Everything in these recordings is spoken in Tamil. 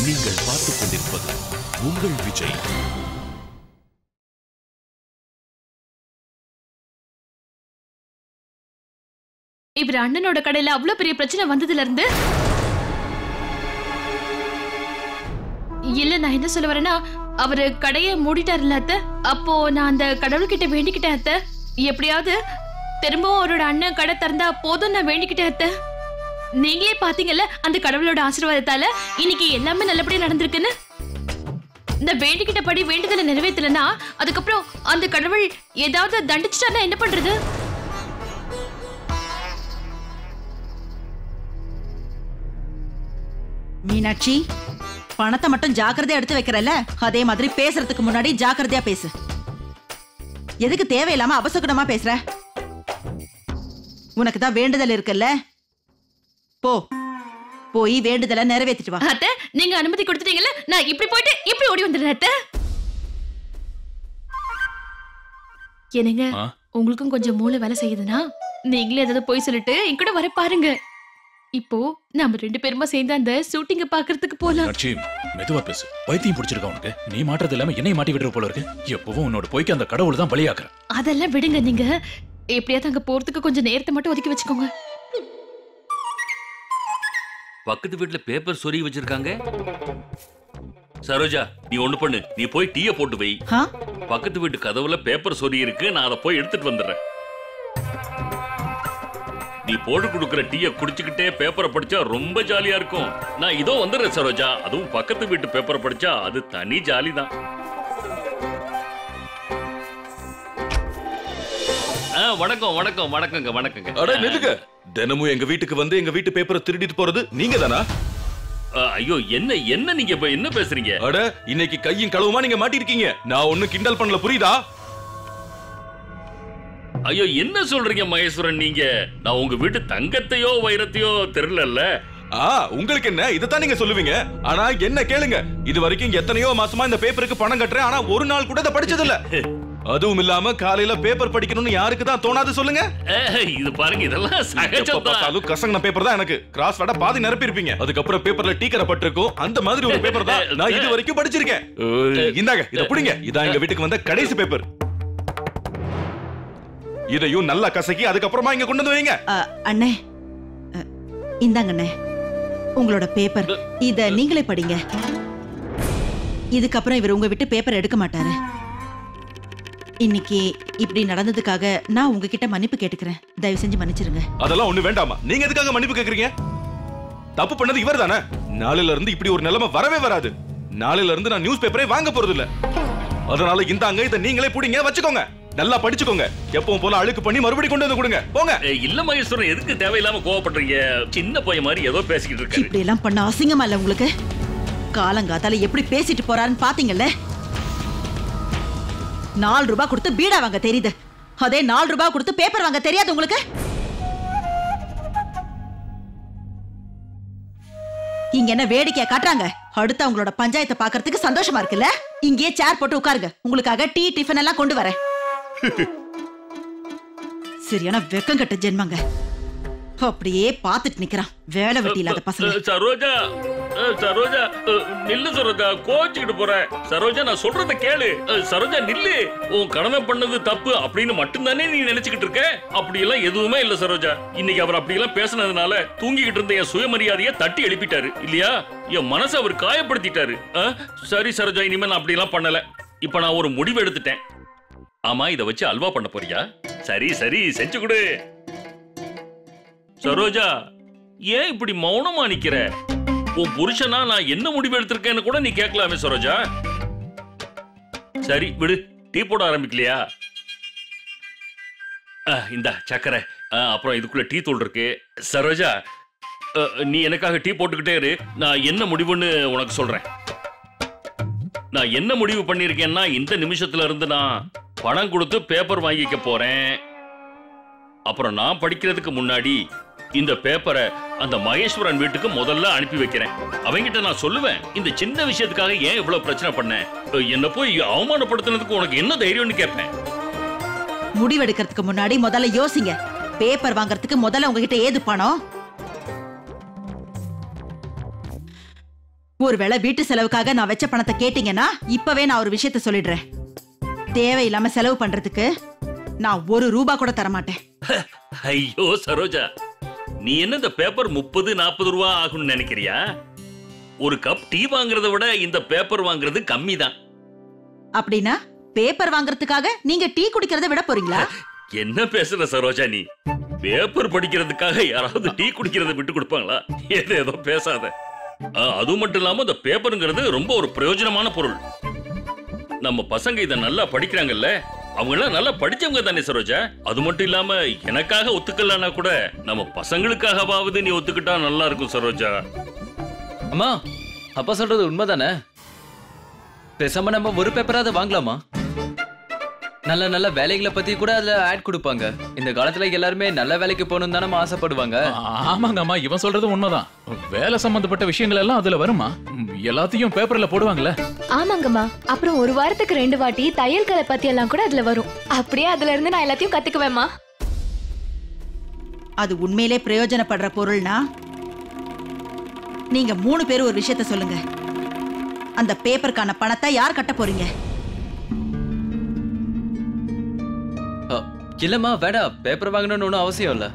நீங்கள் பார்த்துக் கொண்டிருப்பது உங்கள் விஜய். இவர் அண்ணனோட கடையில அவ்வளவு பெரிய பிரச்சனை வந்ததுல இருந்து இல்ல, நான் என்ன சொல்ல வரேன்னா, அவரு கடையை மூடிட்டாருல்ல அத்தை. அப்போ நான் அந்த கடவுள்கிட்ட வேண்டிக்கிட்டேன் அத்தை, எப்படியாவது திரும்பவும் அவரோட அண்ணன் கடை திறந்தா போதும் நான் வேண்டிக்கிட்டேன் அத்தை. நீங்களே பாத்தீங்கல்ல அந்த கடவுளோட ஆசீர்வாதத்தால இன்னைக்கு எல்லாமே நல்லபடியா நடந்திருக்குன்னு. இந்த வேண்டிக்கிட்ட படி வேண்டுதலை நிறைவேற்றலன்னா அதுக்கப்புறம் அந்த கடவுள் ஏதாவது தண்டிச்சுட்டாருன்னா என்ன பண்றது? மீனாட்சி, பணத்தை மட்டும் ஜாக்கிரதையா எடுத்து வைக்கிறல்ல, அதே மாதிரி பேசுறதுக்கு முன்னாடி ஜாக்கிரதையா பேசு. எதுக்கு தேவையில்லாம அபசகுணமா பேசுற? உனக்கு தான் வேண்டுதல் இருக்குல்ல, போ போய் வேண்டுதலை நிறைவேற்றிட்டு வா. அத்தை, நீங்க அனுமதி கொடுத்துட்டீங்கல்ல, நான் இப்படி போயிட்டு இப்படி ஓடி வந்துடுறேன் அத்தை. என்னங்க, உங்களுக்கும் கொஞ்சம் மூளை வேலை செய்யுதுன்னா நீங்களே ஏதாவது போய் சொல்லிட்டு என் கூட வர பாருங்க. இப்போ நம்ம 2 பேருமா சேர்ந்து அந்த ஷூட்டிங்க பாக்குறதுக்கு போலாம். மெதுவா பேசு. பைத்தியம் பிடிச்சிருக்கா உனக்கு? நீ மாட்டறது இல்லாம என்னைய மாட்டி விடுற போல இருக்கு. எப்பவும் உன்னோட போய்க்கு அந்த கடவுள் தான் பலியாக்குற. அதெல்லாம் விடுங்க, நீங்க எப்படியாவது அங்க போறதுக்கு கொஞ்சம் நேரத்தை மட்டும் ஒதுக்கி வச்சுக்கோங்க. பக்கத்து வீட்டுல பேப்பர் சொருகி வச்சிருக்காங்க. சரோஜா, நீ ஒண்ணு பண்ணு, நீ போய் டீய போட்டு வை. பக்கத்து வீட்டு கதவுல பேப்பர் சொருகி இருக்கு, நான் அதை போய் எடுத்துட்டு வந்துடுறேன். நீ போட்டு கொடுக்கிற டீய குடிச்சுக்கிட்டே பேப்பரை படிச்சா ரொம்ப ஜாலியா இருக்கும். நான் இதோ வந்துடுறேன் சரோஜா. அதுவும் பக்கத்து வீட்டு பேப்பரை படிச்சா அது தனி ஜாலி தான். வணக்கம் வணக்கம் வணக்கங்க வணக்கங்க. அட நில்லுங்க. தினமும் எங்க வீட்டுக்கு வந்து எங்க வீட்டு பேப்பரை திருடிட்டு போறது நீங்க தானா? ஐயோ, என்ன என்ன நீங்க என்ன பேசுறீங்க? அட, இன்னைக்கு கையும் களவுமா நீங்க மாட்டிருக்கீங்க. நான் ஒண்ணு கிண்டல் பண்ணல, புரியுதா? ஐயோ, என்ன சொல்றீங்க மகேஸ்வரன் நீங்க? நான் உங்க வீட்டு தங்கத்தையோ வைரத்தையோ தெரியல. உங்களுக்கு என்ன, இதத்தான் நீங்க சொல்லுவீங்க. ஆனா என்ன கேளுங்க, இது வரைக்கும் எத்தனையோ மாசமா இந்த பேப்பருக்கு பணம் கட்டுறேன், ஆனா ஒரு நாள் கூட இதை படிச்சது இல்ல. அதுவும் இல்லாம காலையில பேப்பர் படிக்கணும்னு யாருக்கு தான் தோணாது சொல்லுங்க? இது பாருங்க, இதெல்லாம் சகஜம். கசங்கன பேப்பர் தான் எனக்கு. கிராஸ் வாட பாதி நிரப்பி இருப்பீங்க. அதுக்கப்புறம் பேப்பர்ல டீக்கரை பட்டிருக்கும். அந்த மாதிரி ஒரு பேப்பர் தான் நான் இது வரைக்கும் படிச்சிருக்கேன். இந்தாங்க, இத புடிங்க. இதான் எங்க வீட்டுக்கு வந்த கடைசி பேப்பர். இதையும் நல்லா கசக்கி அதுக்கப்புறமா இங்க கொண்டு வந்து வைங்க. அண்ணே, இந்தாங்க அண்ணே உங்களோட பேப்பர். இத நீங்களே படிங்க. இதுக்கப்புறம் இவர் உங்க விட்டு பேப்பர் எடுக்க மாட்டாரு. இன்னைக்கு இப்படி நடந்ததுக்காக நான் உங்ககிட்ட மன்னிப்பு கேட்டுக்கிறேன். தயவு செஞ்சு மன்னிச்சிருங்க. அதெல்லாம் ஒண்ணு வேண்டாமா. நீங்க எதுக்காக மன்னிப்பு கேக்குறீங்க? தப்பு பண்ணது இவர் தானே. நாளையில இருந்து இப்படி ஒரு நிலைமை வரவே வராது. நாளையில இருந்து நான் நியூஸ் பேப்பரே வாங்க போறது இல்ல. அதனால இந்தாங்க, இதை நீங்களே புடிங்க, வச்சுக்கோங்க. நல்லா படிச்சுக்கோங்க. எப்பவும் போல அழுக்கு பண்ணி மறுபடியும் கொண்டு வந்து கொடுங்க. போங்க. இல்ல மகேஸ்வரன், எதுக்கு தேவையில்லாம கோவப்படுறீங்க? சின்ன பையன் மாதிரி ஏதோ பேசிக்கிட்டு இருக்காரு. இப்படி எல்லாம் பண்ண அசிங்கமா இல்ல உங்களுக்கு? காலங்காத்தால எப்படி பேசிட்டு போறாருன்னு பாத்தீங்கல்ல? 4 ரூபாய் கொடுத்து பீடா வாங்க தெரியுது, அதே 4 ரூபாய் கொடுத்து பேப்பர் வாங்க தெரியாது உங்களுக்கு? இங்க என்ன வேடிக்கையா காட்டுறாங்க? அடுத்து அவங்களோட பஞ்சாயத்தை பாக்குறதுக்கு சந்தோஷமா இருக்குல்ல? இங்கேயே சேர் போட்டு உட்காருங்க. உங்களுக்காக டீ டிஃபன் எல்லாம் கொண்டு வரேன். சரியான வெக்கம் கட்ட ஜென்மங்க. அப்படியே பாத்துட்டு நிக்கிறான் வேலை வெட்டி இல்லாத பசங்க. சரோஜா, சரோஜா நில்லு சரோஜா, கோச்சிக்கிட்டு போற. சரோஜா, நான் சொல்றத கேளு. சரோஜா நில்லு. உன் கடமை பண்ணது தப்பு அப்படின்னு மட்டும்தானே நீ நினைச்சுக்கிட்டு இருக்க? அப்படி எல்லாம் எதுவுமே இல்ல சரோஜா. இன்னைக்கு அவர் அப்படி எல்லாம் பேசினதுனால தூங்கிக்கிட்டு இருந்த என் சுயமரியாதையை தட்டி எழுப்பிட்டாரு இல்லையா? என் மனசை அவர் காயப்படுத்திட்டாரு. சரி சரோஜா, இனிமே நான் அப்படி எல்லாம் பண்ணல. இப்ப நான் ஒரு முடிவு எடுத்துட்டேன். ஆமா, இத வச்சு அல்வா பண்ண போறியா? சரி சரி, செஞ்சு கொடு. சரோஜா, ஏன் இப்படி மௌனமா நிக்கிற? உன் புருஷனா நான் என்ன முடிவு எடுத்திருக்கேன்னு கூட நீ கேட்கலாமே சரோஜா. சரி விடு, டீ போட ஆரம்பிக்கலையா? இந்த சக்கரை, அப்புறம் இதுக்குள்ள டீ தூள் இருக்கு. சரோஜா, நீ எனக்காக டீ போட்டுக்கிட்டே இரு. நான் என்ன முடிவுன்னு உனக்கு சொல்றேன். நான் என்ன முடிவு பண்ணிருக்கேன்னா, இந்த நிமிஷத்துல இருந்து நான் பணம் கொடுத்து பேப்பர் வாங்கிக்க போறேன். அப்புறம் நான் படிக்கிறதுக்கு முன்னாடி இந்த பேப்பரை அந்த மகேஸ்வரன் வீட்டுக்கு முதல்ல அனுப்பி வைக்கிறேன். அவங்கிட்ட நான் சொல்லுவேன், இந்த சின்ன விஷயத்துக்காக ஏன் இவ்வளவு பிரச்சனை பண்ண, என்ன போய் அவமானப்படுத்தினதுக்கு உனக்கு என்ன தைரியம்னு கேட்பேன். முடிவெடுக்கிறதுக்கு முன்னாடி முதல்ல யோசிங்க. பேப்பர் வாங்குறதுக்கு முதல்ல உங்ககிட்ட ஏது பணம்? ஒருவேளை வீட்டு செலவுக்காக நான் வச்ச பணத்தை கேட்டீங்கன்னா இப்பவே நான் ஒரு விஷயத்த சொல்லிடுறேன். தேவையில்லாம செலவு பண்றதுக்கு நான் ₹1 கூட தரமாட்டேன். ஐயோ சரோஜா, நீ என்ன இந்த பேப்பர் 30-40 ரூபா ஆகும்னு நினைக்கிறியா? ஒரு கப் டீ வாங்குறத விட இந்த பேப்பர் வாங்குறது கம்மி தான். அப்படின்னா பேப்பர் வாங்குறதுக்காக நீங்க டீ குடிக்கிறத விட போறீங்களா? என்ன பேசுற சரோஜா நீ? பேப்பர் படிக்கிறதுக்காக யாராவது டீ குடிக்கிறத விட்டு கொடுப்பாங்களா? ஏதோ பேசாத. அது மட்டும் இல்லாம இந்த பேப்பருங்கிறது ரொம்ப ஒரு பிரயோஜனமான பொருள். நம்ம பசங்க இத நல்லா படிக்கிறாங்கல்ல, அவங்க எல்லாம் நல்லா படிச்சவங்க தானே சரோஜா. அது மட்டும் இல்லாம எனக்காக ஒத்துக்கலன்னா கூட நம்ம பசங்களுக்காகவாவது நீ ஒத்துக்கிட்டா நல்லா இருக்கும் சரோஜா. அம்மா, அப்பா சொல்றது உண்மைதானே? பேசாம நம்ம ஒரு பேப்பராவது வாங்கலாமா? நல்ல நல்ல வேலைகளை பத்தி கூட அதுல ஆட் கொடுப்பாங்க. இந்த காலத்துல எல்லாருமே நல்ல வேலைக்கு போகணும் தானே ஆசைப்படுவாங்க. ஆமாங்க அம்மா, இவன் சொல்றது உண்மைதான். வேலை சம்பந்தப்பட்ட விஷயங்கள் எல்லாம் அதுல வருமா? எல்லாத்தையும் பேப்பர்ல போடுவாங்கல்ல. ஆமாங்கம்மா. அப்புறம் ஒரு வாரத்துக்கு 2 வாட்டி தையல் கலை பத்தி எல்லாம் கூட அதுல வரும். அப்படியே அதுல இருந்து நான் எல்லாத்தையும் கத்துக்குவேம்மா. அது உண்மையிலே பிரயோஜனப்படுற பொருள்னா நீங்க 3 பேரும் ஒரு விஷயத்த சொல்லுங்க. அந்த பேப்பருக்கான பணத்தை யார் கட்ட போறீங்க? இல்லம்மா, வேண்டாம். பேப்பர் வாங்கணும்னு ஒன்றும் அவசியம் இல்லை.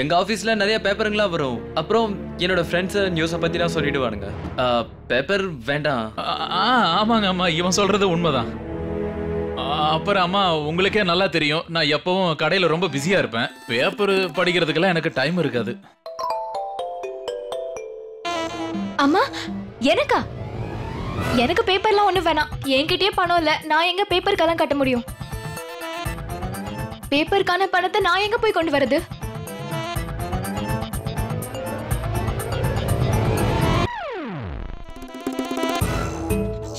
எங்க ஆபீஸ்ல நிறைய பேப்பருங்களாம் வரும். அப்புறம் என்னோட ஃப்ரெண்ட்ஸ் நியூஸை பத்தி தான் சொல்லிடுவானுங்க. பேப்பர் வேண்டாம். ஆமாங்க அம்மா, இவன் சொல்றது உண்மைதான். அப்புறம் அம்மா, உங்களுக்கே நல்லா தெரியும், நான் எப்பவும் கடையில ரொம்ப பிஸியா இருப்பேன். பேப்பர் படிக்கிறதுக்கெல்லாம் எனக்கு டைம் இருக்காது. அம்மா, எனக்கா? எனக்கு பேப்பர்லாம் ஒண்ணு வேணாம். என்கிட்டயே பணம் இல்ல. நான் எங்க பேப்பருக்கெல்லாம் கட்ட முடியும்? பேப்பருக்கான பணத்தை நான் எங்க போய் கொண்டு வரது?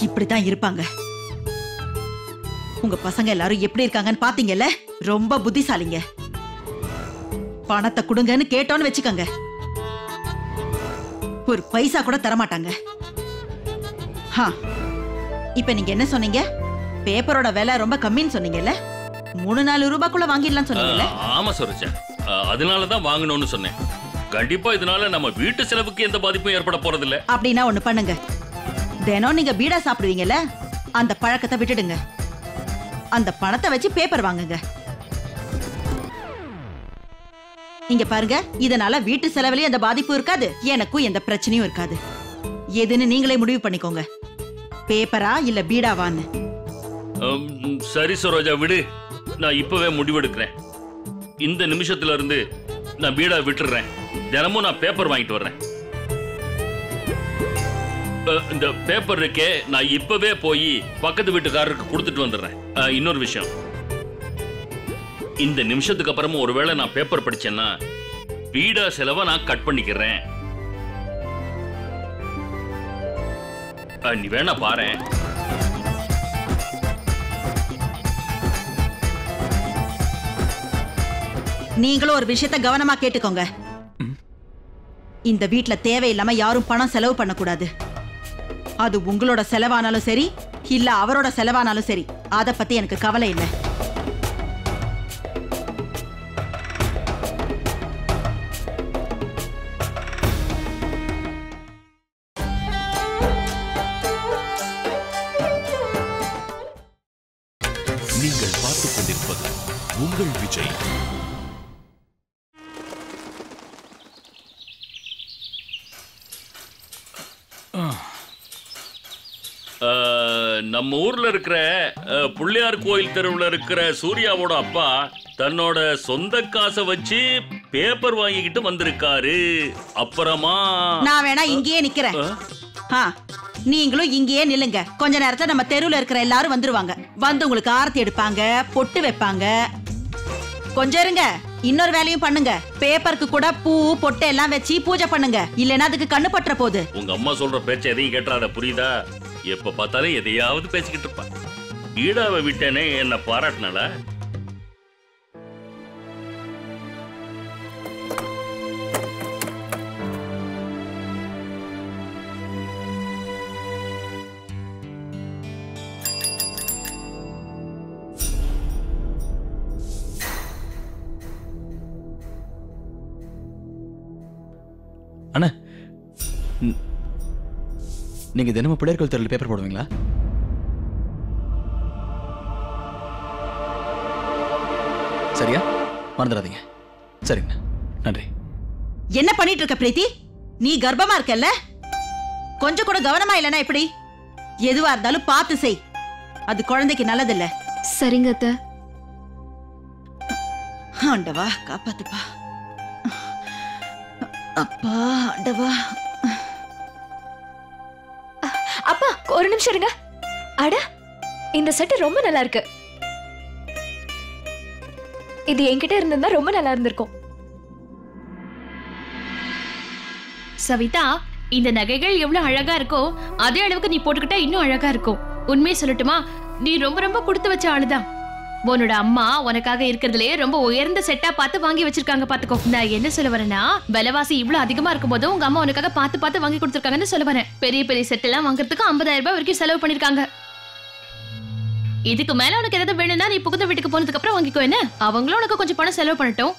இப்படித்தான் இருப்பாங்க. உங்க பசங்க எல்லாரும் எப்படி இருக்காங்கன்னு பாத்தீங்கல்ல? ரொம்ப புத்திசாலிங்க. பணத்தை கொடுங்கன்னு கேட்டோன்னு வச்சுக்கோங்க, ஒரு பைசா கூட தரமாட்டாங்க. இப்ப நீங்க என்ன சொன்னீங்க? பேப்பரோட விலை ரொம்ப கம்மின்னு சொன்னீங்கல்ல? 3-4 ரூபாய்க்குள்ள வாங்கிடலாம் சொன்னீங்கல்ல? ஆமா சரோஜா, அதனாலதான் வாங்கணும்னு சொன்னேன். கண்டிப்பா இதனால நம்ம வீட்டு செலவுக்கு எந்த பாதிப்பும் ஏற்பட போறது இல்ல. அப்படின்னா ஒண்ணு பண்ணுங்க. தினம் நீங்க பீடா சாப்பிடுவீங்கல்ல, அந்த பழக்கத்தை விட்டுடுங்க. அந்த பணத்தை வச்சு பேப்பர் வாங்குங்க. இங்க பாருங்க, இதனால வீட்டு செலவுலயும் எந்த பாதிப்பும் இருக்காது, எனக்கும் எந்த பிரச்சனையும் இருக்காது. எதுன்னு நீங்களே முடிவு பண்ணிக்கோங்க. பேப்பரா இல்ல பீடாவான்னு. சரி சரோஜா, விடு. நான் இப்பவே முடிவெடுக்கிறேன். இந்த நிமிஷத்துல இருந்து நான் பீடா விட்டுறேன். தினமும் நான் பேப்பர் வாங்கிட்டு வர்றேன். இந்த பேப்பர் இருக்கே, நான் இப்பவே போய் பக்கத்து வீட்டுக்காரருக்கு கொடுத்துட்டு வந்துடுறேன். இன்னொரு விஷயம், இந்த நிமிஷத்துக்கு அப்புறமும் ஒருவேளை நான் பேப்பர் படிச்சேன்னா பீடா செலவை நான் கட் பண்ணிக்கிறேன். நீ வேணா பாரு. நீங்களும் ஒரு விஷயத்தை கவனமா கேட்டுக்கோங்க. இந்த வீட்ல தேவையில்லாம யாரும் பணம் செலவு பண்ணக்கூடாது. அது உங்களோட செலவானாலும் சரி, இல்ல அவரோட செலவானாலும் சரி, அத பத்தி எனக்கு கவலை இல்லை. நீங்கள் பார்த்துக் கொண்டிருப்பது உங்கள் விஜய். நம்ம ஊர்ல இருக்கிற புள்ளியார் கோயில் தெருவில் இருக்கிற சூர்யாவோட அப்பா தன்னோட சொந்த காசை வச்சு பேப்பர் வாங்கிக்கிட்டு வந்திருக்காரு. அப்புறமா நான் வேணா இங்கேயே நிக்கிறேன். நீங்களும் இங்கேயே நில்லுங்க. கொஞ்ச நேரத்துல நம்ம தெருவுல இருக்கிற எல்லாரும் வந்துருவாங்க. வந்து உங்களுக்கு ஆரத்தி எடுப்பாங்க, பொட்டு வைப்பாங்க. கொஞ்சம் இருங்க, இன்னொரு வேலையும் பண்ணுங்க. பேப்பருக்கு கூட பூ பொட்டு எல்லாம் வச்சு பூஜை பண்ணுங்க. இல்லைன்னா அதுக்கு கண்ணு பற்ற போகுது. உங்க அம்மா சொல்ற பேச்ச எதையும் கேட்டுறாத, புரியுதா? எப்ப பார்த்தாலும் எதையாவது பேசிக்கிட்டு இருப்பா. ஈடாவை விட்டேனே என்ன பாராட்டினால? அண்ணா, நீங்க தினமும் பிள்ளைகள் தெருவில் பேப்பர் போடுவீங்களா? சரியா? மறந்துடாதீங்க. சரிங்க, நன்றி. என்ன பண்ணிட்டு இருக்க பிரீத்தி? நீ கர்ப்பமா இருக்கல்ல? கொஞ்சம் கூட கவனமா இல்லனா எப்படி? எதுவா இருந்தாலும் பார்த்து செய். அது குழந்தைக்கு நல்லதில்ல. சரிங்க அத்தை. ஆண்டவா காப்பாத்துப்பா. அப்பா ஆண்டவா. அப்பா ஒரு நிமிஷம் இருங்க. அட இந்த செட் ரொம்ப நல்லா இருக்கு. இது என்கிட்ட இருந்திருந்தா ரொம்ப நல்லா இருந்திருக்கும். சவிதா, இந்த நகைகள் எவ்வளவு அழகா இருக்கோ அதே அளவுக்கு நீ போட்டுக்கிட்டா இன்னும் அழகா இருக்கும். உண்மையை சொல்லட்டுமா, நீ ரொம்ப ரொம்ப கொடுத்து வச்ச ஆளுதான். உன்னோட அம்மா உனக்காக இருக்கிறதுலே ரொம்ப உயர்ந்த செட்டா பார்த்து வாங்கி வச்சிருக்காங்க பாத்துக்கோ. நான் என்ன சொல்ல வரேன்னா, விலைவாசி இவ்வளவு அதிகமா இருக்கும் போது உங்க அம்மா உனக்காக பார்த்து பார்த்து வாங்கி கொடுத்துருக்காங்கன்னு சொல்ல வரேன். பெரிய பெரிய செட் எல்லாம் வாங்குறதுக்கு 50,000 ரூபாய் வரைக்கும் செலவு பண்ணிருக்காங்க. இதுக்கு மேல உனக்கு ஏதாவது வேணும்னா நீ புகுந்த வீட்டுக்கு போனதுக்கு அப்புறம் வாங்கிக்கோ. என்ன, அவங்களும் உனக்கு கொஞ்சம் பணம் செலவு பண்ணட்டும்.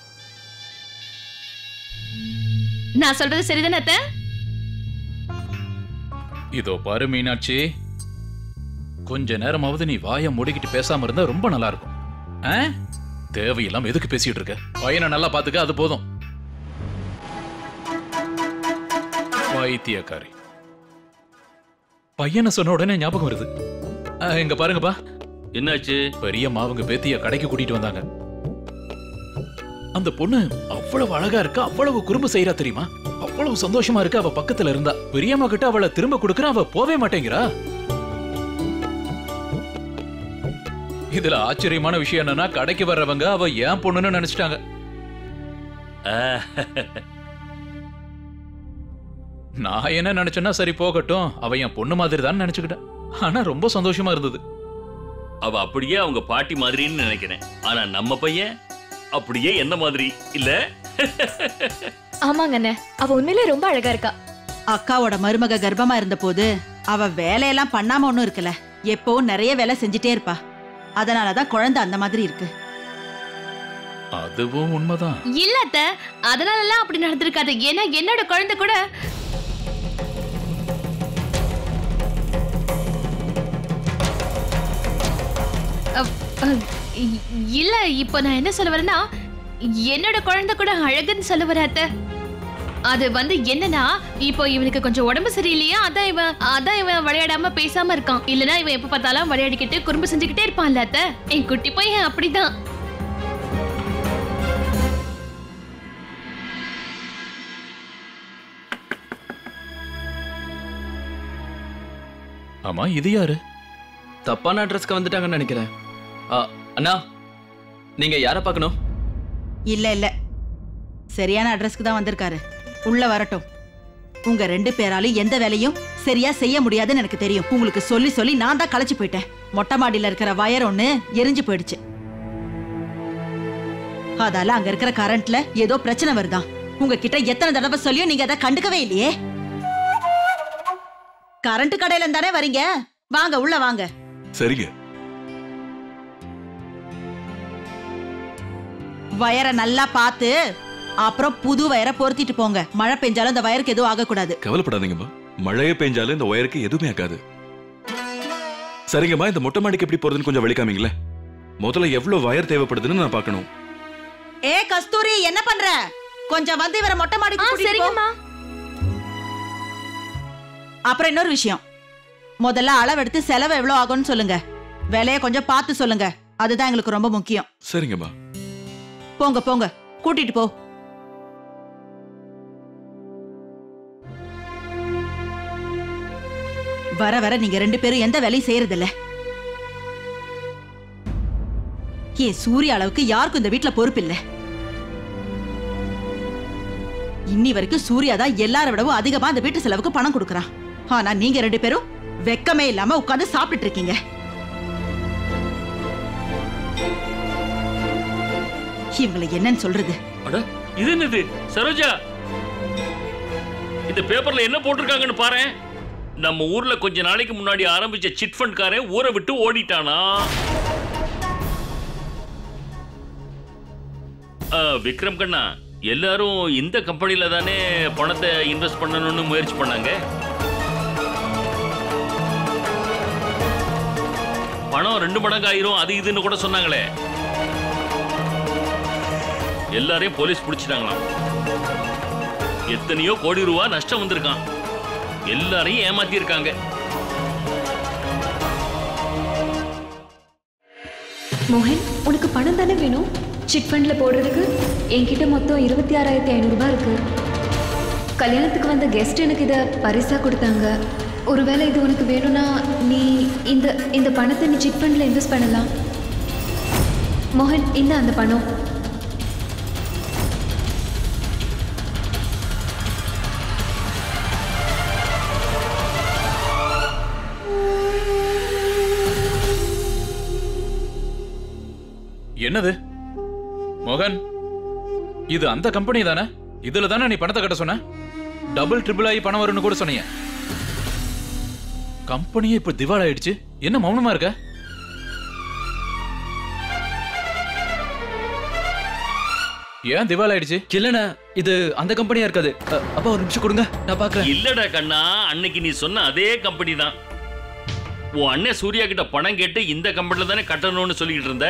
நான் சொல்றது சரிதானே அத்தை? இதோ பாரு மீனாட்சி, கொஞ்ச நேரமாவது நீ வாயை மூடிக்கிட்டு பேசாம இருந்தா ரொம்ப நல்லா இருக்கும். தேவையில்லாம எதுக்கு பேசிட்டு இருக்க? பையனை நல்லா பாத்துக்க, அது போதும். வைத்தியக்காரி பையனை சொன்ன உடனே ஞாபகம் வருது. இங்க பாருங்கப்பா. என்னாச்சு? பெரியம்மா அவங்க பேத்திய கடைக்கு கூட்டிட்டு வந்தாங்க. அந்த பொண்ணு அவ்வளவு அழகா இருக்கா, அவ்வளவு குறும்பு செய்யறா தெரியுமா? அவ்வளவு சந்தோஷமா இருக்கு அவ பக்கத்துல இருந்தா. பெரியம்மா கிட்ட அவளை திரும்ப கொடுக்கற, அவ போவே மாட்டேங்கிறா. இதுல ஆச்சரியமான விஷயம் என்னன்னா, கடைக்கு வர்றவங்க அவ ஏன் பொண்ணுன்னு நினைச்சிட்டாங்க. நான் என்ன நினைச்சேன்னா, சரி போகட்டும், அவ என் பொண்ணு மாதிரி தான் நினைச்சுக்கிட்டேன். ஆனா ரொம்ப சந்தோஷமா இருந்தது. அவ அப்படியே அவங்க பாட்டி மாதிரின்னு நினைக்கிறேன். ஆனா நம்ம பையன் அப்படியே என்ன மாதிரி இல்ல? ஆமாங்க அண்ணே, அவ உண்மையிலே ரொம்ப அழகா இருக்கா. அக்காவோட மருமக கர்ப்பமா இருந்த போது அவ வேலையெல்லாம் பண்ணாம ஒண்ணும் இருக்கல. எப்பவும் நிறைய வேலை செஞ்சுட்டே இருப்பா. அதனாலதான் குழந்தை அந்த மாதிரி இருக்கு. அதுவும் உண்மைதான். இல்ல அத்தை, அதனால எல்லாம் அப்படி நடந்திருக்காது. ஏன்னா என்னோட குழந்தை கூட இல்ல. இப்ப நான் என்ன சொல்ல வரேன்னா, என்னோட குழந்தை கூட அழகுன்னு சொல்ல வர அத்தை. அது என்னன்னா, இப்போ இவனுக்கு கொஞ்சம் உடம்பு சரியில்லையா, அதான் இவன் விளையாடாம பேசாம இருக்கான். இல்லனா இவன் எப்ப பார்த்தாலும் விளையாடிக்கிட்டு குறும்பு செஞ்சுக்கிட்டே இருப்பான்ல அத்தை. என் குட்டி பையன் அப்படிதான். ஆமா, இது யாரு? தப்பான அட்ரஸ்க்கு வந்துட்டாங்கன்னு நினைக்கிறேன். அண்ணா, நீங்க யாரை பார்க்கணும்? இல்ல இல்ல, சரியான அட்ரஸ்க்கு தான் வந்திருக்காரு. உள்ள வரட்டும். உங்க 2 பேராலும் எந்த வேலையும் சரியா செய்ய முடியாதுன்னு எனக்கு தெரியும். உங்களுக்கு சொல்லி சொல்லி நான் தான் களைச்சு போயிட்டேன். மொட்டை மாடியில இருக்கிற வயர் ஒண்ணு எரிஞ்சு போயிடுச்சு. அதால அங்க இருக்கிற கரண்ட்ல ஏதோ பிரச்சனை வருதான். உங்ககிட்ட எத்தனை தடவை சொல்லியும் நீங்க அதை கண்டுக்கவே இல்லையே. கரண்ட் கடையில தானே வரீங்க, வாங்க உள்ள வாங்க. சரிங்க. வயரை நல்லா பார்த்து அப்புறம் புது வயரை பொருத்திட்டு போங்க. மழை பெஞ்சாலும் இந்த வயருக்கு எதுவும் ஆகக்கூடாது. கவலைப்படாதீங்கம்மா, மழையே பெஞ்சாலும் இந்த ஒயருக்கு எதுவுமே ஆகாது. சரிங்கம்மா, இந்த மொட்டை மாடிக்கு எப்படி போறதுன்னு கொஞ்சம் வெளிக்காமீங்களே. முதல்ல எவ்வளவு வயர் தேவைப்படுதுன்னு நான் பார்க்கணும். ஏ கஸ்தூரி, என்ன பண்ற? கொஞ்சம் வந்து இவரை மொட்டை மாடிக்கு கூட்டிட்டு போ. அப்புறம் இன்னொரு விஷயம், முதல்ல அளவெடுத்து செலவு எவ்வளவு ஆகும்னு சொல்லுங்க. விலைய கொஞ்சம் பார்த்து சொல்லுங்க, அதுதான் எங்களுக்கு ரொம்ப முக்கியம். சரிங்கம்மா. போங்க போங்க, கூட்டிட்டு போ. வர வர நீங்க 2 பேரும் எந்த வேலையும் செய்யறதில்ல. ஏன் சூரிய அளவுக்கு யாருக்கும் இந்த வீட்டுல பொறுப்பு இல்ல. இன்னி வரைக்கும் சூர்யா தான் எல்லாரை விடவும் அதிகமா அந்த வீட்டு செலவுக்கு பணம் கொடுக்கறான். ஆனா நீங்க 2 பேரும் வெக்கமே இல்லாம உட்கார்ந்து சாப்பிட்டு இருக்கீங்க. இவங்களை என்னன்னு சொல்றது? அட, இது என்னது சரோஜா? இந்த பேப்பர்ல என்ன போட்டிருக்காங்கன்னு பாரு. நம்ம ஊர்ல கொஞ்ச நாளைக்கு முன்னாடி ஆரம்பிச்ச சிட் ஃபண்ட் காரன் ஊரை விட்டு ஓடிட்டானா? விக்ரம் கண்ணா, எல்லாரும் இந்த கம்பெனில தானே பணத்தை இன்வெஸ்ட் பண்ணணும்னு முயற்சி பண்ணாங்க. பணம் 2 மடங்கு ஆயிரும் அது இதுன்னு கூட சொன்னாங்களே. எல்லாரையும் போலீஸ் பிடிச்சிட்டாங்களாம். எத்தனையோ கோடி ரூபாய் நஷ்டம் வந்திருக்கான். எல்லாரையும் ஏமாத்தி இருக்காங்க. மோகன், உனக்கு பணம் தானே வேணும்? சிட் ஃபண்ட்ல போடுறதுக்கு என்கிட்ட மொத்தம் 26,500 ரூபாய் இருக்கு. கல்யாணத்துக்கு வந்த கெஸ்ட் எனக்கு இதை பரிசா கொடுத்தாங்க. ஒருவேளை இது உனக்கு வேணும்னா நீ இந்த பணத்தை நீ சிட் ஃபண்ட்ல இன்வெஸ்ட் பண்ணலாம். மோகன், இந்த அந்த பணம். என்னது மோகன், இது அந்த கம்பெனி தானே? இதுல தானே நீ பணத்தை கட்ட சொன்ன? டபுள் ட்ரிபிள் ஆகி பணம் வரும்னு கூட சொன்னீங்க. கம்பெனியே இப்ப திவால் ஆயிடுச்சு. என்ன மௌனமா இருக்க? ஏன் திவால் ஆயிடுச்சு? இல்லண்ணா, இது அந்த கம்பெனியா இருக்காது. அப்பா ஒரு நிமிஷம் கொடுங்க, நான் பாக்குறேன். இல்லடா கண்ணா, அன்னைக்கு நீ சொன்ன அதே கம்பெனி தான். உன் அண்ணன் சூர்யா கிட்ட பணம் கேட்டு இந்த கம்பெனில தானே கட்டணும்னு சொல்லிட்டு இருந்த.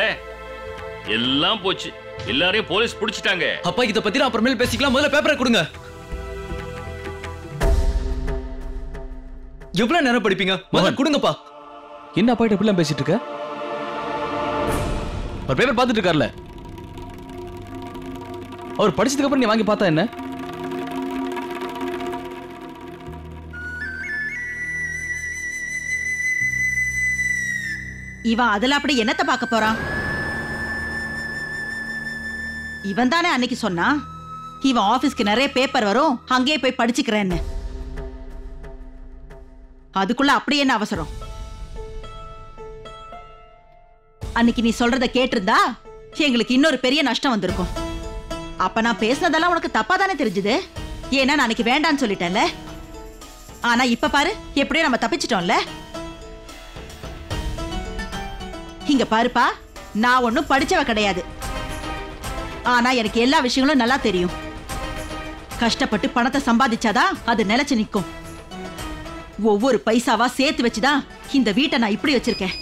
எல்லாம் போச்சு. எல்லாரையும் போலீஸ் பிடிச்சிட்டாங்க. அப்பா இத பத்தி நான் அப்புறமேல் பேசிக்கலாம். முதல்ல பேப்பரை கொடுங்க. எவ்வளவு நேரம் படிப்பீங்க? முதல்ல கொடுங்கப்பா. என்ன அப்பா கிட்ட இப்படிலாம் பேசிட்டு இருக்க? ஒரு பேப்பர் பார்த்துட்டு இருக்கார்ல, அவர் படிச்சதுக்கு அப்புறம் நீ வாங்கி பார்த்தா என்ன? இவன் அதுல அப்படி என்னத்தை பார்க்க போறான்? இவன் தானே அன்னைக்கு சொன்னா இவன் ஆபீஸ்க்கு நிறைய பேப்பர் வரும், அங்கேயே போய் படிச்சுக்கிறேன்னு. அதுக்குள்ள அப்படி என்ன அவசரம்? அன்னைக்கு நீ சொல்றத கேட்டிருந்தா எங்களுக்கு இன்னொரு பெரிய நஷ்டம் வந்திருக்கும். அப்ப நான் பேசினதெல்லாம் உனக்கு தப்பா தானே தெரிஞ்சுது. ஏன்னா நான் அன்னைக்கு வேண்டான்னு சொல்லிட்டேன்ல. ஆனா இப்ப பாரு, எப்படியோ நம்ம தப்பிச்சிட்டோம்ல. இங்க பாருப்பா, நான் ஒன்னும் படிச்சவ கிடையாது. ஆனா எனக்கு எல்லா விஷயங்களும் நல்லா தெரியும். கஷ்டப்பட்டு பணத்தை சம்பாதிச்சாதான் அது நிலைச்சு நிற்கும். ஒவ்வொரு பைசாவா சேர்த்து வச்சுதான் இந்த வீட்டை நான் இப்படி வச்சிருக்கேன்.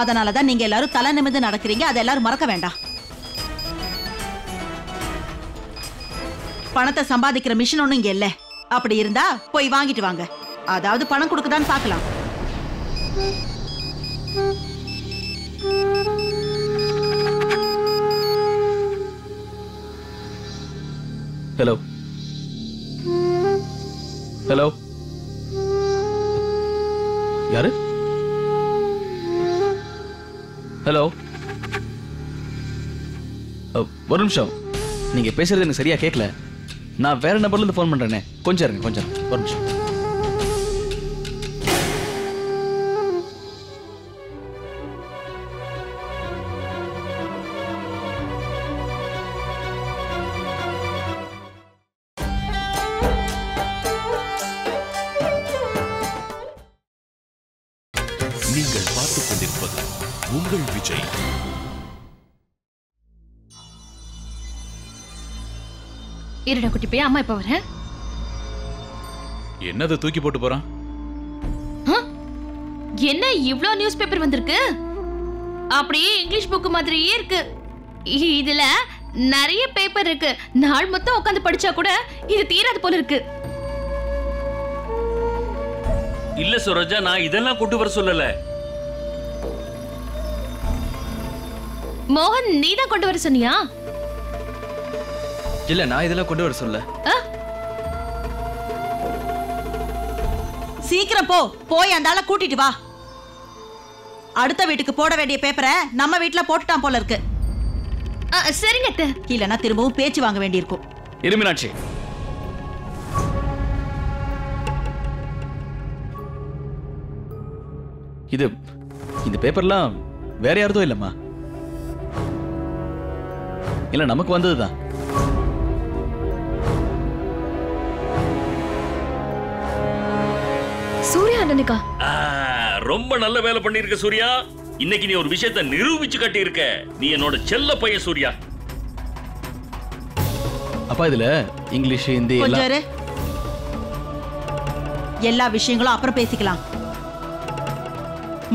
அதனாலதான் நீங்க எல்லாரும் தலை நிமிர்ந்து நடக்கிறீங்க. அதை எல்லாரும் மறக்க வேண்டாம். பணத்தை சம்பாதிக்கிற மிஷின் ஒண்ணும் இங்க இல்ல. அப்படி இருந்தா போய் வாங்கிட்டு வாங்க. அதாவது பணம் கொடுக்குதான்னு பார்க்கலாம். ஹலோ ஹலோ, யாரு? ஹலோ, ஒரு நிமிஷம். நீங்க பேசுறது எனக்கு சரியா கேட்கல. நான் வேற நம்பர்ல இருந்து ஃபோன் பண்றேனே. கொஞ்சம் இருங்க, கொஞ்சம் ஒரு நிமிஷம். நீங்கள் பார்த்துக் கொண்டிருப்பது உங்கள் விஜய். இருடா குட்டி போய் அம்மா இப்ப வரேன். என்னது தூக்கி போட்டு போறான்? என்ன இவ்ளோ நியூஸ் பேப்பர் வந்திருக்கு? அப்படியே இங்கிலீஷ் புக் மாதிரியே இருக்கு. இதுல நிறைய பேப்பர் இருக்கு. நாள் மொத்தம் உட்காந்து படிச்சா கூட இது தீராது போல இருக்கு. இல்ல சரோஜா, நான் இதெல்லாம் கொண்டு வர சொல்லல. மோகன், நீதான் கொண்டு வர சொன்னியா? இல்ல, நான் இதெல்லாம் கொண்டு வர சொல்ல. சீக்கிரம் போ, போய் அந்த ஆளை கூட்டிட்டு வா. அடுத்த வீட்டுக்கு போட வேண்டிய பேப்பரை நம்ம வீட்டுல போட்டுட்டான் போல இருக்கு. சரிங்க அத்தை. இல்லனா திரும்பவும் பேச்சு வாங்க வேண்டியிருக்கும். இருமினாட்சி, இந்த பேப்பர்லாம் வேற யாரதோ இல்லம்மா. இல்ல, நமக்கு வந்ததுதான். சூர்யா அண்ணனுக்கா? ரொம்ப நல்ல வேலை பண்ணிருக்க சூர்யா. இன்னைக்கு நீ ஒரு விஷயத்தை நிரூபிச்சு காட்டி இருக்க. நீ என்னோட செல்ல பையன் சூர்யா. அப்பா இதுல இங்கிலீஷ், ஹிந்தி கொஞ்சம் எல்லாம். இரு. எல்லா விஷயங்களும் அப்புறம் பேசிக்கலாம்.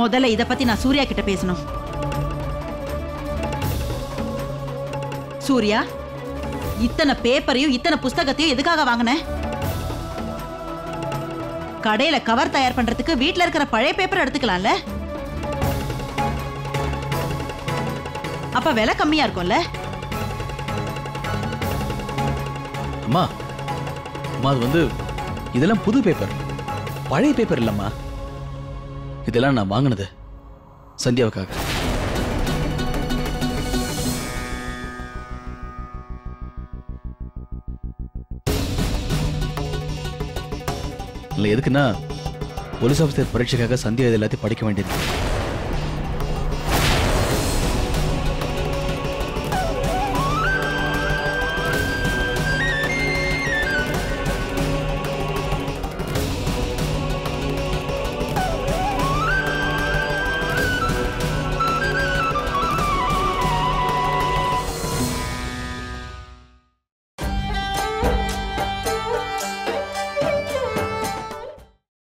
முதல்ல இத பத்தி நான் சூர்யா கிட்ட பேசணும். சூர்யா, இத்தனை பேப்பரையும் இத்தனை புஸ்தகத்தையும் எதுக்காக வாங்கின? கடையில கவர் தயார் பண்றதுக்கு வீட்ல இருக்கிற பழைய பேப்பர் எடுத்துக்கலாம்ல? அப்ப விலை கம்மியா இருக்கும்ல? அம்மா அம்மா அது வந்து இதெல்லாம் புது பேப்பர், பழைய பேப்பர் இல்லம்மா. இதெல்லாம் நான் வாங்கினது சந்தியாவுக்காக. இல்லை எதுக்குன்னா போலீஸ் ஆஃபீஸர் பரீட்சைக்காக சந்தியா இது எல்லாத்தையும் படிக்க வேண்டியது.